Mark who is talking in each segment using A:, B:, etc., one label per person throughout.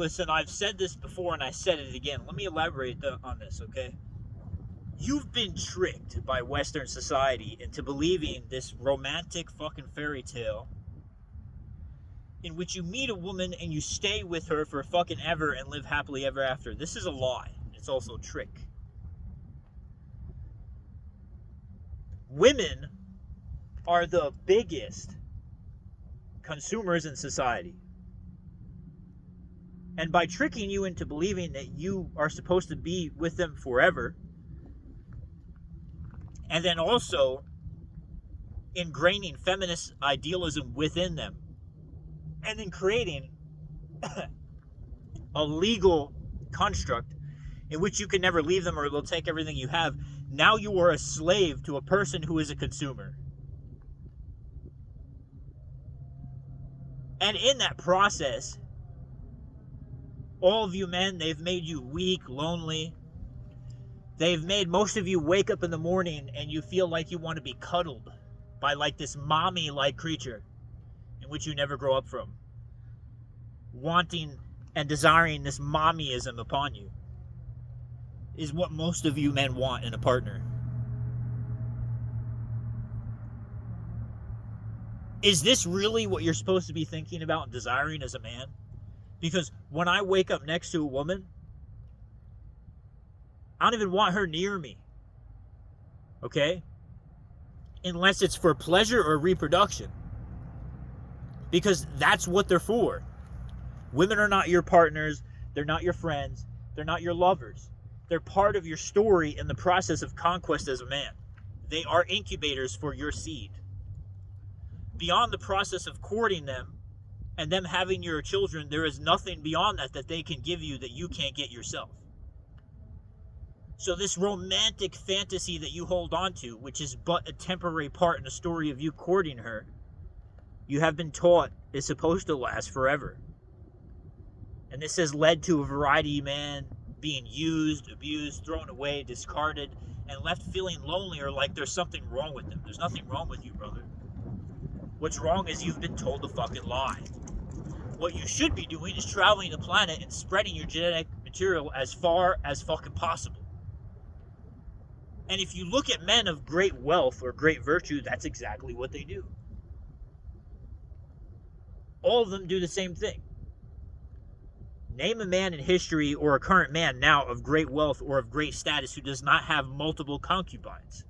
A: Listen, I've said this before and I said it again. Let me elaborate on this, okay? You've been tricked by Western society into believing this romantic fucking fairy tale in which you meet a woman and you stay with her for fucking ever and live happily ever after. This is a lie. It's also a trick. Women are the biggest consumers in society. And by tricking you into believing that you are supposed to be with them forever, and then also ingraining feminist idealism within them, and then creating a legal construct in which you can never leave them or they'll take everything you have, now you are a slave to a person who is a consumer. And in that process, all of you men, they've made you weak, lonely. They've made most of you wake up in the morning and you feel like you want to be cuddled by like this mommy-like creature in which you never grow up from. Wanting and desiring this mommyism upon you is what most of you men want in a partner. Is this really what you're supposed to be thinking about and desiring as a man? Because when I wake up next to a woman, I don't even want her near me. Okay? Unless it's for pleasure or reproduction. Because that's what they're for. Women are not your partners. They're not your friends. They're not your lovers. They're part of your story in the process of conquest as a man. They are incubators for your seed. Beyond the process of courting them and them having your children, there is nothing beyond that they can give you that you can't get yourself. So this romantic fantasy that you hold on to, which is but a temporary part in the story of you courting her, you have been taught is supposed to last forever. And this has led to a variety of men being used, abused, thrown away, discarded, and left feeling lonely or like there's something wrong with them. There's nothing wrong with you, brother. What's wrong is you've been told a fucking lie. What you should be doing is traveling the planet and spreading your genetic material as far as fucking possible. And if you look at men of great wealth or great virtue, that's exactly what they do. All of them do the same thing. Name a man in history or a current man now of great wealth or of great status who does not have multiple concubines.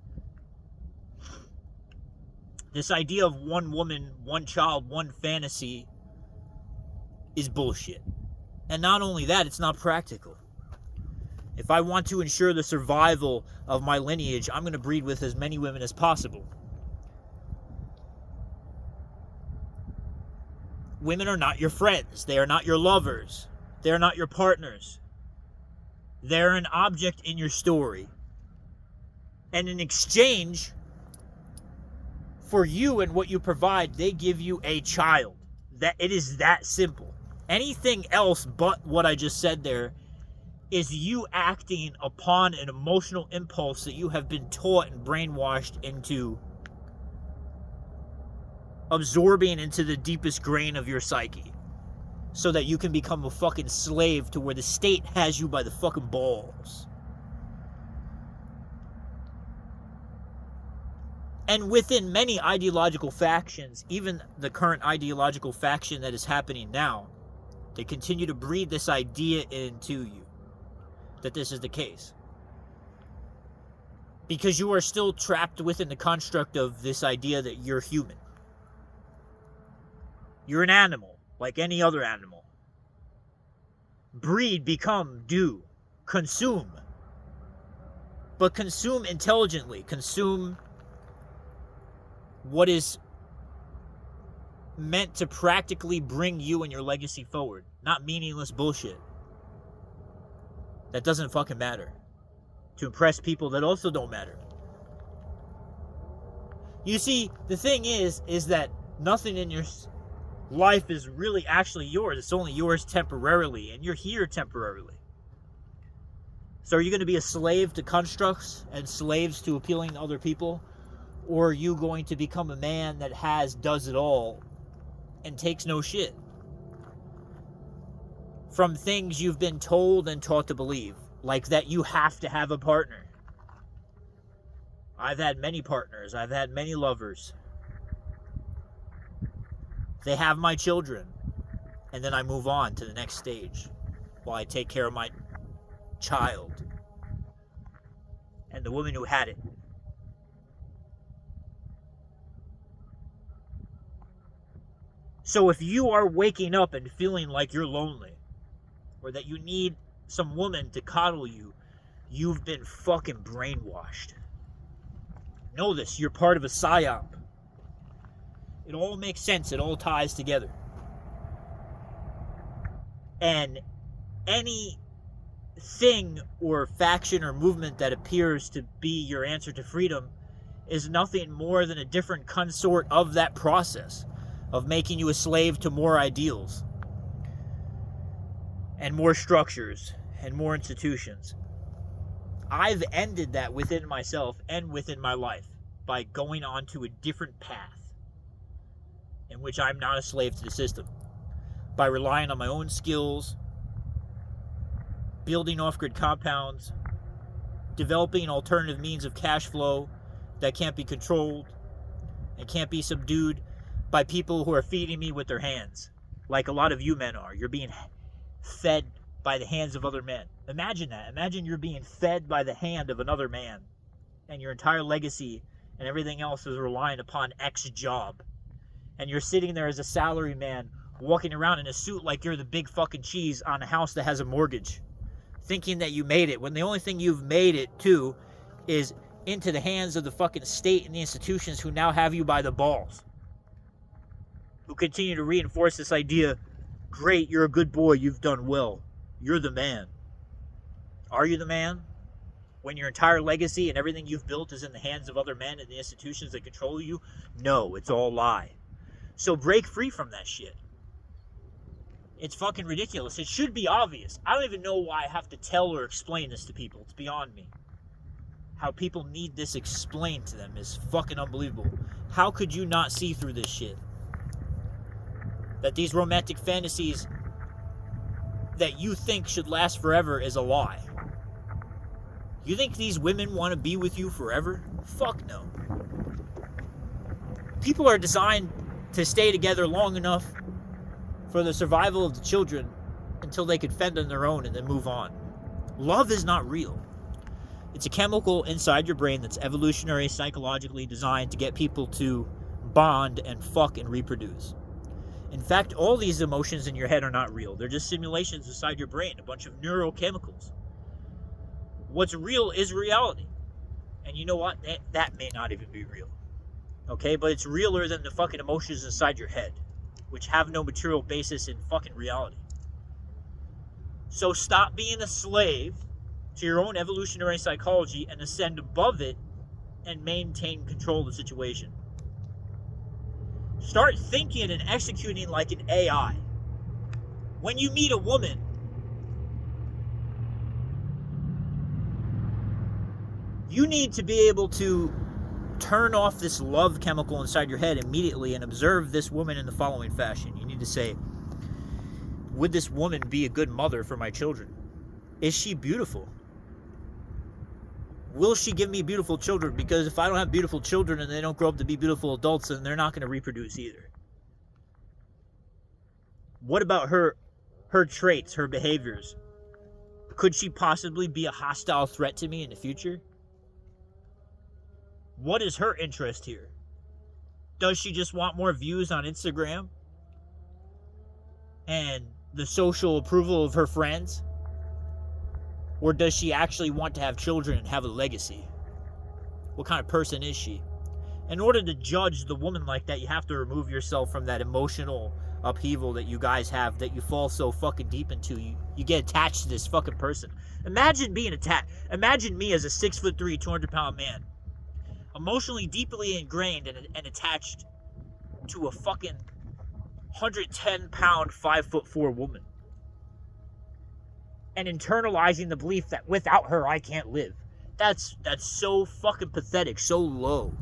A: This idea of one woman, one child, one fantasy is bullshit. And not only that, it's not practical. If I want to ensure the survival of my lineage, I'm going to breed with as many women as possible. Women are not your friends. They are not your lovers. They are not your partners. They're an object in your story. And in exchange for you and what you provide, they give you a child. That it is that simple. Anything else but what I just said there is you acting upon an emotional impulse that you have been taught and brainwashed into absorbing into the deepest grain of your psyche so that you can become a fucking slave to where the state has you by the fucking balls. And within many ideological factions, even the current ideological faction that is happening now, they continue to breed this idea into you that this is the case. Because you are still trapped within the construct of this idea that you're human. You're an animal, like any other animal. Breed, become, do, consume. But consume intelligently. Consume what is meant to practically bring you and your legacy forward. Not meaningless bullshit that doesn't fucking matter. To impress people that also don't matter. You see, the thing is that nothing in your life is really actually yours. It's only yours temporarily, and you're here temporarily. So are you going to be a slave to constructs and slaves to appealing to other people? Or are you going to become a man that does it all and takes no shit? from things you've been told and taught to believe, like that you have to have a partner. I've had many partners. I've had many lovers. They have my children, and then I move on to the next stage while I take care of my child and the woman who had it. So if you are waking up and feeling like you're lonely, or that you need some woman to coddle you, you've been fucking brainwashed. Know this, you're part of a psyop. It all makes sense, it all ties together. And any thing or faction or movement that appears to be your answer to freedom is nothing more than a different consort of that process of making you a slave to more ideals and more structures and more institutions. I've ended that within myself and within my life by going on to a different path in which I'm not a slave to the system, by relying on my own skills, building off-grid compounds, developing alternative means of cash flow that can't be controlled and can't be subdued by people who are feeding me with their hands, like a lot of you men are. You're being fed by the hands of other men. Imagine that. Imagine you're being fed by the hand of another man, and your entire legacy and everything else is relying upon X job. And you're sitting there as a salary man, walking around in a suit like you're the big fucking cheese on a house that has a mortgage, thinking that you made it, when the only thing you've made it to is into the hands of the fucking state and the institutions who now have you by the balls, who continue to reinforce this idea, great, you're a good boy, you've done well, you're the man. Are you the man? When your entire legacy and everything you've built is in the hands of other men and the institutions that control you? No, it's all lie. So break free from that shit. It's fucking ridiculous. It should be obvious. I don't even know why I have to tell or explain this to people. It's beyond me. How people need this explained to them is fucking unbelievable. How could you not see through this shit? That these romantic fantasies that you think should last forever is a lie. You think these women want to be with you forever? Fuck no. People are designed to stay together long enough for the survival of the children until they could fend on their own and then move on. Love is not real. It's a chemical inside your brain that's evolutionary, psychologically designed to get people to bond and fuck and reproduce. In fact, all these emotions in your head are not real. They're just simulations inside your brain, a bunch of neurochemicals. What's real is reality. And you know what? That may not even be real. Okay? But it's realer than the fucking emotions inside your head, which have no material basis in fucking reality. So stop being a slave to your own evolutionary psychology and ascend above it and maintain control of the situation. Start thinking and executing like an AI. When you meet a woman, you need to be able to turn off this love chemical inside your head immediately and observe this woman in the following fashion. You need to say, would this woman be a good mother for my children? Is she beautiful? Will she give me beautiful children? Because if I don't have beautiful children and they don't grow up to be beautiful adults, then they're not going to reproduce either. What about her traits, her behaviors? Could she possibly be a hostile threat to me in the future? What is her interest here? Does she just want more views on Instagram? And the social approval of her friends? Or does she actually want to have children and have a legacy? What kind of person is she? In order to judge the woman like that, you have to remove yourself from that emotional upheaval that you guys have, that you fall so fucking deep into. You get attached to this fucking person. Imagine being attached. Imagine me as a 6'3", 200-pound man, emotionally deeply ingrained and attached to a fucking 110-pound, 5'4" woman. And internalizing the belief that without her, I can't live. That's so fucking pathetic, so low.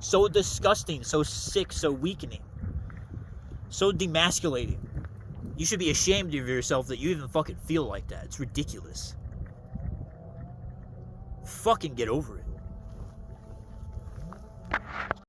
A: So disgusting, so sick, so weakening. So demasculating. You should be ashamed of yourself that you even fucking feel like that. It's ridiculous. Fucking get over it.